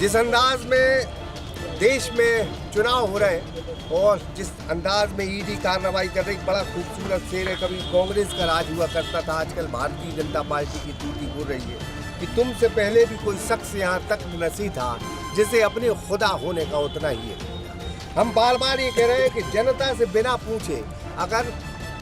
जिस अंदाज में देश में चुनाव हो रहे हैं और जिस अंदाज में ईडी कार्रवाई कर रही, बड़ा खूबसूरत शेर है। कभी कांग्रेस का राज हुआ करता था, आजकल भारतीय जनता पार्टी की टूटी बोल रही है कि तुमसे पहले भी कोई शख्स यहाँ तक नसीब था जिसे अपने खुदा होने का उतना ही है। हम बार बार ये कह रहे हैं कि जनता से बिना पूछे अगर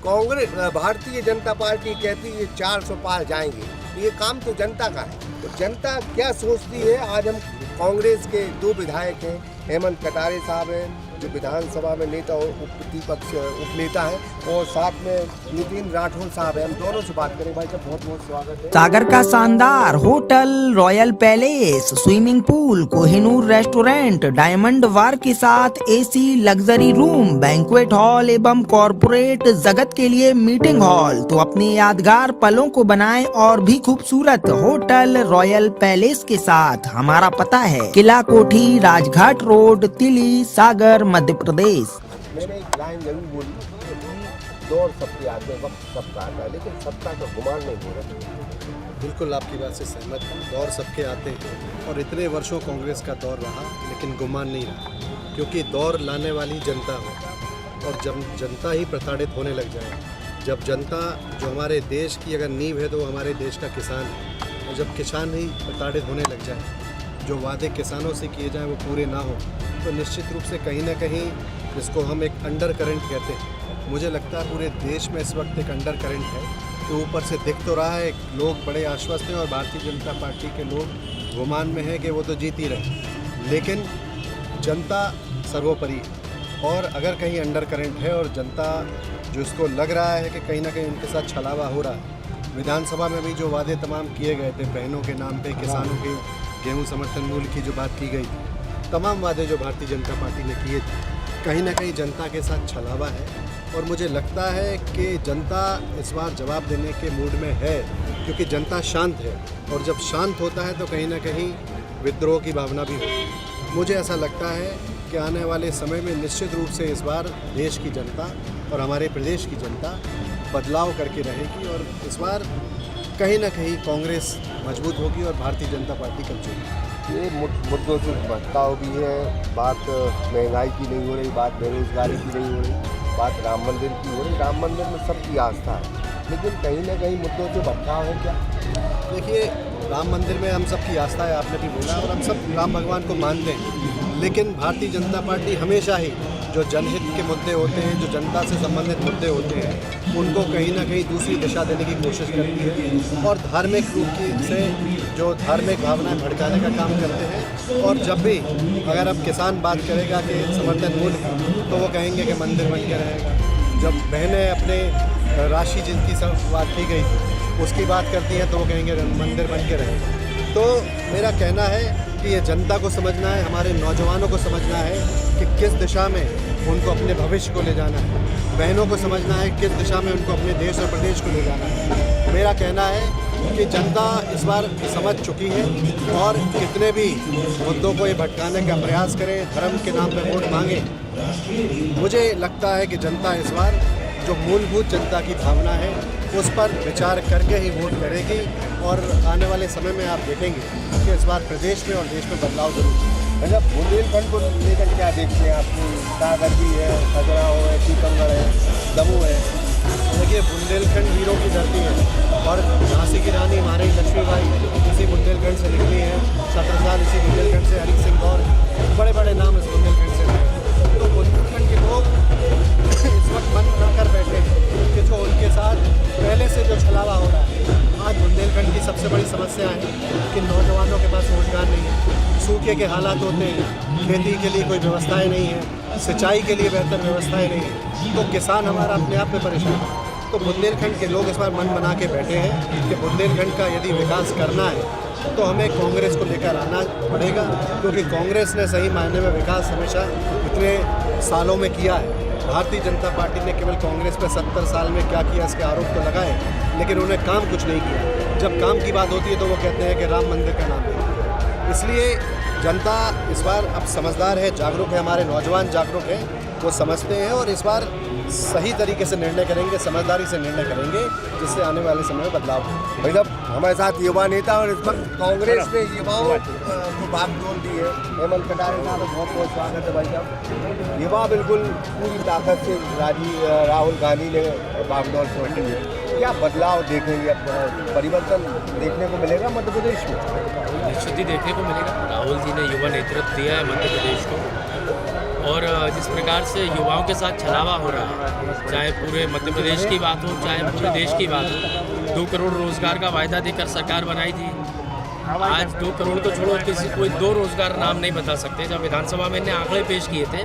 कांग्रेस भारतीय जनता पार्टी कहती है 400 पार जाएंगे, तो ये काम तो जनता का है। तो जनता क्या सोचती है, आज हम कांग्रेस के 2 विधायक हैं, हेमंत कटारे साहब हैं जो विधानसभा में नेता और प्रतिपक्ष उपनेता हैं, और साथ में नितिन राठौर साहब हैं। हम दोनों से बात करें। भाई साहब बहुत बहुत स्वागत है। सागर का शानदार hotel, royal palace, swimming pool, Kohinoor restaurant, diamond bar के साथ AC luxury room, banquet hall एवं कॉर्पोरेट जगत के लिए मीटिंग हॉल। तो अपने यादगार पलों को बनाएं और भी खूबसूरत। होटल रॉयल पैलेस के साथ हमारा पता है किला कोठी, राजघाट रोड, तिली, सागर, मध्य प्रदेश। मैंने एक लाइन जरूर बोली, दौर सबके आते हैं, वक्त सबका आता है, लेकिन सत्ता का गुमान नहीं हो रहा। बिल्कुल आपकी बात से सहमत हूँ। दौर सबके आते हैं और इतने वर्षों कांग्रेस का दौर रहा, लेकिन गुमान नहीं रहा, क्योंकि दौर लाने वाली जनता हो। और जब जनता ही प्रताड़ित होने लग जाए, जब जनता जो हमारे देश की अगर नींव है तो हमारे देश का किसान है, और जब किसान ही प्रताड़ित होने लग जाए, जो वादे किसानों से किए जाएं वो पूरे ना हो, तो निश्चित रूप से कहीं ना कहीं जिसको हम एक अंडर करंट कहते हैं, मुझे लगता है पूरे देश में इस वक्त एक अंडर करंट है कि ऊपर से दिख तो रहा है, लोग बड़े आश्वस्त हैं और भारतीय जनता पार्टी के लोग गुमान में है कि वो तो जीत ही रहे, लेकिन जनता सर्वोपरि है। और अगर कहीं अंडर करंट है और जनता जो इसको लग रहा है कि कहीं ना कहीं उनके साथ छलावा हो रहा है, विधानसभा में भी जो वादे तमाम किए गए थे, बहनों के नाम पे, किसानों के गेहूं समर्थन मूल्य की जो बात की गई, तमाम वादे जो भारतीय जनता पार्टी ने किए थे, कहीं ना कहीं जनता के साथ छलावा है। और मुझे लगता है कि जनता इस बार जवाब देने के मूड में है, क्योंकि जनता शांत है, और जब शांत होता है तो कहीं ना कहीं विद्रोह की भावना भी होती है। मुझे ऐसा लगता है कि आने वाले समय में निश्चित रूप से इस बार देश की जनता और हमारे प्रदेश की जनता बदलाव करके रहेगी, और इस बार कहीं ना कहीं कांग्रेस मजबूत होगी और भारतीय जनता पार्टी कमजोर होगी। ये मुद्दों से भटकाव भी है, बात महंगाई की नहीं हो रही, बात बेरोजगारी की नहीं हो रही, बात राम मंदिर की हो रही। राम मंदिर में सबकी आस्था है, लेकिन कहीं ना कहीं मुद्दों से भटकाव है क्या? देखिए, राम मंदिर में हम सबकी आस्था है, आपने भी बोला, और हम सब राम भगवान को मानते हैं, लेकिन भारतीय जनता पार्टी हमेशा ही जो जनहित के मुद्दे होते हैं, जो जनता से संबंधित मुद्दे होते हैं, उनको कहीं ना कहीं दूसरी दिशा देने की कोशिश करती है, और धार्मिक रूप से जो धार्मिक भावनाएं भड़काने का काम करते हैं। और जब भी अगर अब किसान बात करेगा कि समर्थन मूल्य, तो वो कहेंगे कि मंदिर बन के रहेगा। जब बहनें अपने राशि जिनकी सब बात की गई उसकी बात करती हैं, तो वो कहेंगे मंदिर बन के रहेगा। तो मेरा कहना है कि ये जनता को समझना है, हमारे नौजवानों को समझना है कि किस दिशा में उनको अपने भविष्य को ले जाना है, बहनों को समझना है किस दिशा में उनको अपने देश और प्रदेश को ले जाना है। मेरा कहना है कि जनता इस बार समझ चुकी है, और कितने भी मुद्दों को ये भटकाने का प्रयास करें, धर्म के नाम पर वोट मांगे, मुझे लगता है कि जनता इस बार जो मूलभूत जनता की भावना है उस पर विचार करके ही वोट करेगी। और आने वाले समय में आप देखेंगे कि इस बार प्रदेश में और देश में बदलाव जरूर होगा। मतलब बुंदेलखंड को लेकर क्या देखते हैं आपको? सागर भी है, खजुराहो है, टीकमगढ़ है, दमोह है। देखिए, बुंदेलखंड वीरों की धरती है, और झांसी की रानी महारानी लक्ष्मीबाई इसी बुंदेलखंड से निकली है, 17 साल इसी बुंदेलखंड से, हरि सिंह गौर, बड़े बड़े नाम इस बुंदेलखंड से आए। तो बुंदेलखंड के लोग इस वक्त मन बनाकर बैठे हैं कि जो उनके साथ पहले से जो छलावा हो रहा है। आज बुंदेलखंड की सबसे बड़ी समस्या है कि नौजवानों के पास रोजगार नहीं है, सूखे के हालात होते हैं, खेती के लिए कोई व्यवस्थाएं नहीं है, सिंचाई के लिए बेहतर व्यवस्थाएं नहीं है, तो किसान हमारा अपने आप में परेशान है। तो बुंदेलखंड के लोग इस बार मन बना के बैठे हैं कि बुंदेलखंड का यदि विकास करना है तो हमें कांग्रेस को लेकर आना पड़ेगा, क्योंकि कांग्रेस ने सही मायने में विकास हमेशा इतने सालों में किया है। भारतीय जनता पार्टी ने केवल कांग्रेस पे 70 साल में क्या किया इसके आरोप तो लगाए, लेकिन उन्होंने काम कुछ नहीं किया। जब काम की बात होती है तो वो कहते हैं कि राम मंदिर का नाम है। इसलिए जनता इस बार अब समझदार है, जागरूक है, हमारे नौजवान जागरूक हैं, वो समझते हैं और इस बार सही तरीके से निर्णय करेंगे, समझदारी से निर्णय करेंगे, जिससे आने वाले समय में बदलाव हो। भाई साहब, हमारे साथ युवा नेता और इस वक्त कांग्रेस ने युवाओं को बागडोर दी है। हेमंत कटारे साहब, बहुत बहुत स्वागत है भाई साहब। युवा बिल्कुल पूरी ताकत से राहुल गांधी ने बागडोर छोड़ी है। क्या बदलाव देखेंगे, अब परिवर्तन देखने को मिलेगा मध्य प्रदेश में? निश्चित ही देखने को मिलेगा। राहुल जी ने युवा नेतृत्व दिया है मध्य प्रदेश को, और जिस प्रकार से युवाओं के साथ छलावा हो रहा है, चाहे पूरे मध्य प्रदेश की बात हो चाहे पूरे देश की बात हो, 2 करोड़ रोजगार का वायदा देकर सरकार बनाई थी। आज 2 करोड़ को छोड़ो, किसी कोई 2 रोजगार नाम नहीं बता सकते। जब विधानसभा में इन्हें आंकड़े पेश किए थे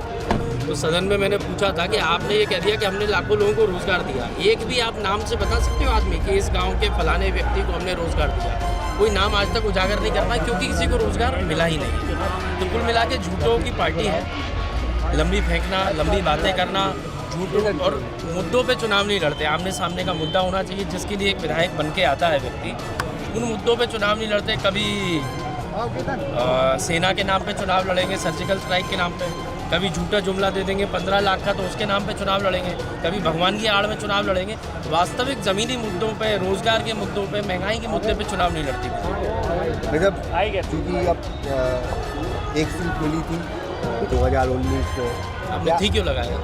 तो सदन में मैंने पूछा था कि आपने ये कह दिया कि हमने लाखों लोगों को रोजगार दिया, एक भी आप नाम से बता सकते हो आदमी कि इस गांव के फलाने व्यक्ति को हमने रोजगार दिया? कोई नाम आज तक उजागर नहीं कर पाया, क्योंकि किसी को रोजगार मिला ही नहीं। तो कुल मिला के झूठों की पार्टी है। लंबी फेंकना, लंबी बातें करना, झूठों और मुद्दों पे चुनाव नहीं लड़ते। आमने सामने का मुद्दा होना चाहिए जिसके लिए एक विधायक बन के आता है व्यक्ति। उन मुद्दों पे चुनाव नहीं लड़ते। कभी सेना के नाम पे चुनाव लड़ेंगे, सर्जिकल स्ट्राइक के नाम पे, कभी झूठा जुमला दे देंगे 15 लाख का तो उसके नाम पे चुनाव लड़ेंगे, कभी भगवान की आड़ में चुनाव लड़ेंगे। वास्तविक ज़मीनी मुद्दों पे, रोजगार के मुद्दों पे, महंगाई के मुद्दे पे चुनाव नहीं लड़ती। जब क्योंकि अब एक सीट मिली थी 2019 में, आपने ठीक क्यों लगाया?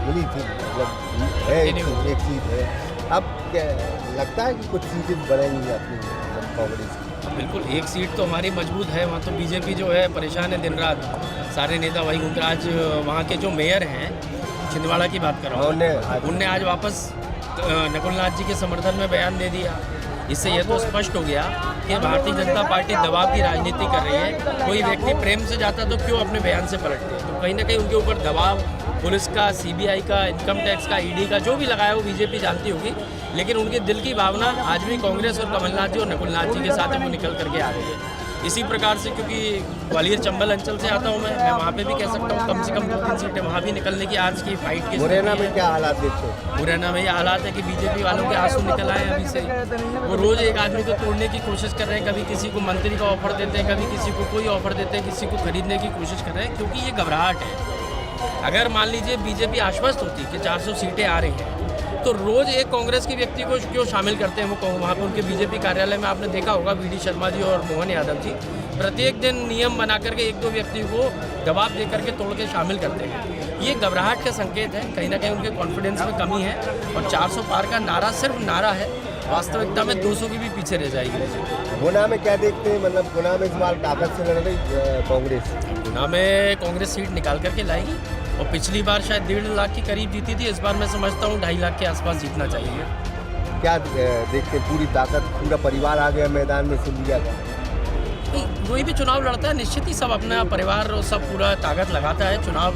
मिली थी, मतलब है एक सीट है। अब क्या लगता है कि कुछ सीटें बढ़ेंगी अपनी कांग्रेस की? बिल्कुल, एक सीट तो हमारी मजबूत है। वहाँ तो बीजेपी जो है परेशान है दिन रात, सारे नेता वही घूमते। आज वहाँ के जो मेयर हैं, छिंदवाड़ा की बात कर रहा हूँ, उनने आज वापस नकुल नाथ जी के समर्थन में बयान दे दिया। इससे यह तो स्पष्ट हो गया कि भारतीय जनता पार्टी दबाव की राजनीति कर रही है। कोई व्यक्ति प्रेम से जाता तो क्यों अपने बयान से पलटते हैं? तो कहीं ना कहीं उनके ऊपर दबाव पुलिस का, सीबीआई का, इनकम टैक्स का, ईडी का, जो भी लगाया वो बीजेपी जानती होगी। लेकिन उनके दिल की भावना आज भी कांग्रेस और कमलनाथ जी और नकुलनाथ जी के साथ वो निकल करके आ रही है। इसी प्रकार से, क्योंकि ग्वालियर चंबल अंचल से आता हूँ मैं वहाँ पे भी कह सकता हूँ कम से कम 2-3 सीटें वहाँ भी निकलने की आज की फाइट की। मुरैना में क्या हालात देखते हो? मुरैना में ये हालात है कि बीजेपी वालों के आंसू निकल आए अभी से। वो रोज़ एक आदमी को तोड़ने की कोशिश कर रहे हैं। कभी किसी को मंत्री का ऑफर देते हैं, कभी किसी को कोई ऑफर देते हैं, किसी को खरीदने की कोशिश कर रहे हैं, क्योंकि ये घबराहट है। अगर मान लीजिए बीजेपी आश्वस्त होती कि 400 सीटें आ रही हैं, तो रोज़ एक कांग्रेस के व्यक्ति को क्यों शामिल करते हैं? वो वहाँ पर उनके बीजेपी कार्यालय में आपने देखा होगा, वीडी शर्मा जी और मोहन यादव जी प्रत्येक दिन नियम बना करके 1-2 व्यक्ति को दबाव दे करके तोड़ के शामिल करते हैं। ये घबराहट का संकेत है। कहीं ना कहीं उनके कॉन्फिडेंस में कमी है। और 400 पार का नारा सिर्फ नारा है, वास्तविकता में 200 की भी पीछे रह जाएगी। गुना में क्या देखते हैं? मतलब गुना में इस बार ताकत से लड़ रही कांग्रेस? गुना में कांग्रेस सीट निकाल करके लाएगी, और पिछली बार शायद 1.5 लाख के करीब जीती थी। इस बार मैं समझता हूँ 2.5 लाख के आसपास जीतना चाहिए। क्या देखते? पूरी ताकत, पूरा परिवार आ गया मैदान में, सुन लिया था। कोई भी चुनाव लड़ता है निश्चित ही सब अपना परिवार और सब पूरा ताकत लगाता है। चुनाव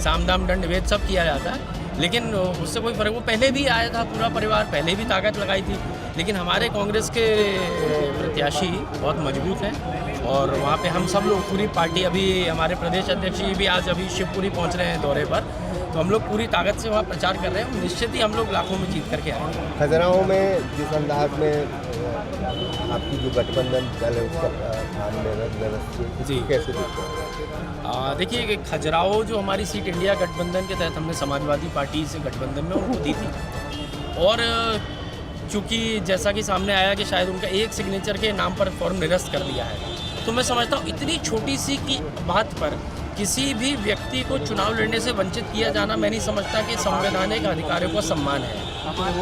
साम दाम दंड भेद सब किया जाता है, लेकिन उससे कोई फर्क, वो पहले भी आया था पूरा परिवार, पहले भी ताकत लगाई थी। लेकिन हमारे कांग्रेस के प्रत्याशी बहुत मजबूत हैं, और वहाँ पे हम सब लोग पूरी पार्टी, अभी हमारे प्रदेश अध्यक्ष जी भी आज अभी शिवपुरी पहुँच रहे हैं दौरे पर, तो हम लोग पूरी ताकत से वहाँ प्रचार कर रहे हैं। निश्चित ही हम लोग लाखों में जीत करके आएंगे। खजुराहो में जिस अंदाज में आपकी जो गठबंधन दल है उसका ध्यान में व्यवस्थित जी कैसे देखते हैं? देखिए कि खजुराहो जो हमारी सीट इंडिया गठबंधन के तहत हमने समाजवादी पार्टी से गठबंधन में उनको दी थी, और चूँकि जैसा कि सामने आया कि शायद उनका एक सिग्नेचर के नाम पर फॉर्म निरस्त कर दिया है, तो मैं समझता हूँ इतनी छोटी सी की बात पर किसी भी व्यक्ति को चुनाव लड़ने से वंचित किया जाना, मैं नहीं समझता कि संवैधानिक अधिकारों का सम्मान है।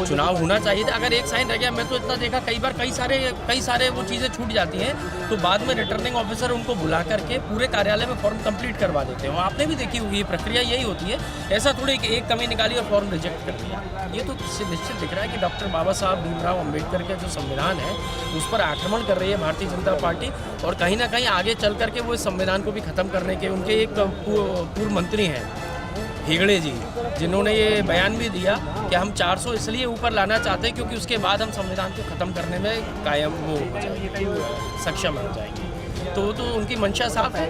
चुनाव होना चाहिए था। अगर एक साइन रह गया, मैं तो इतना देखा कई बार कई सारे वो चीज़ें छूट जाती हैं, तो बाद में रिटर्निंग ऑफिसर उनको बुला करके पूरे कार्यालय में फॉर्म कंप्लीट करवा देते हैं। आपने भी देखी होगी, प्रक्रिया यही होती है। ऐसा थोड़ी कि एक कमी निकाली और फॉर्म रिजेक्ट कर दिया। ये तो निश्चित दिख रहा है कि डॉक्टर बाबा साहब भीमराव अम्बेडकर का जो संविधान है उस पर आक्रमण कर रही है भारतीय जनता पार्टी, और कहीं ना कहीं आगे चल करके वो इस संविधान को भी ख़त्म करने के, उनके एक पूर्व मंत्री हैं हेगड़े जी, जिन्होंने ये बयान भी दिया कि हम 400 इसलिए ऊपर लाना चाहते हैं क्योंकि उसके बाद हम संविधान को ख़त्म करने में कायम वो हो जाएंगे, सक्षम हो जाएंगे। तो उनकी मंशा साफ है,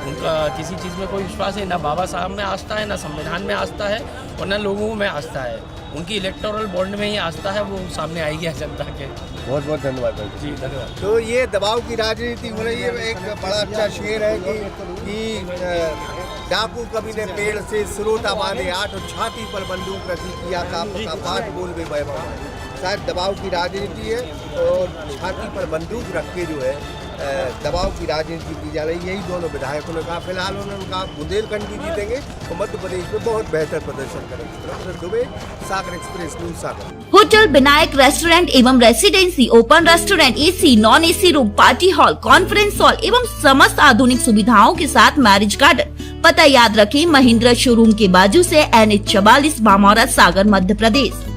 उनका किसी चीज़ में कोई विश्वास है, ना बाबा साहब में आस्था है, ना संविधान में आस्था है, और ना लोगों में आस्था है। उनकी इलेक्टोरल बॉन्ड में ही आस्था है, वो सामने आएगी जनता के। बहुत बहुत धन्यवाद भाई जी, धन्यवाद। तो ये दबाव की राजनीति हो रही है। एक बड़ा अच्छा शेर है कि डाकू कवि ने पेड़ से स्रोता बांधे 8 और छाती पर बंदूक रखी, किया का पाठ बोल में वैभव। शायद दबाव की राजनीति है और छाती पर बंदूक रख के जो है दबाव की राजनीति की जा रही। यही दोनों विधायकों ने कहा। फिलहाल उन्होंने कहा बुंदेलखंड भी जीतेंगे और मध्य प्रदेश में बहुत बेहतर प्रदर्शन करेंगे। दुबे, सागर एक्सप्रेस न्यूज, सागर। होटल विनायक रेस्टोरेंट एवं residency, open restaurant, AC non AC room, party hall, conference hall एवं समस्त आधुनिक सुविधाओं के साथ मैरिज गार्डन। पता याद रखें, महिंद्रा शोरूम के बाजू से NH 44, बामौरा, सागर, मध्य प्रदेश।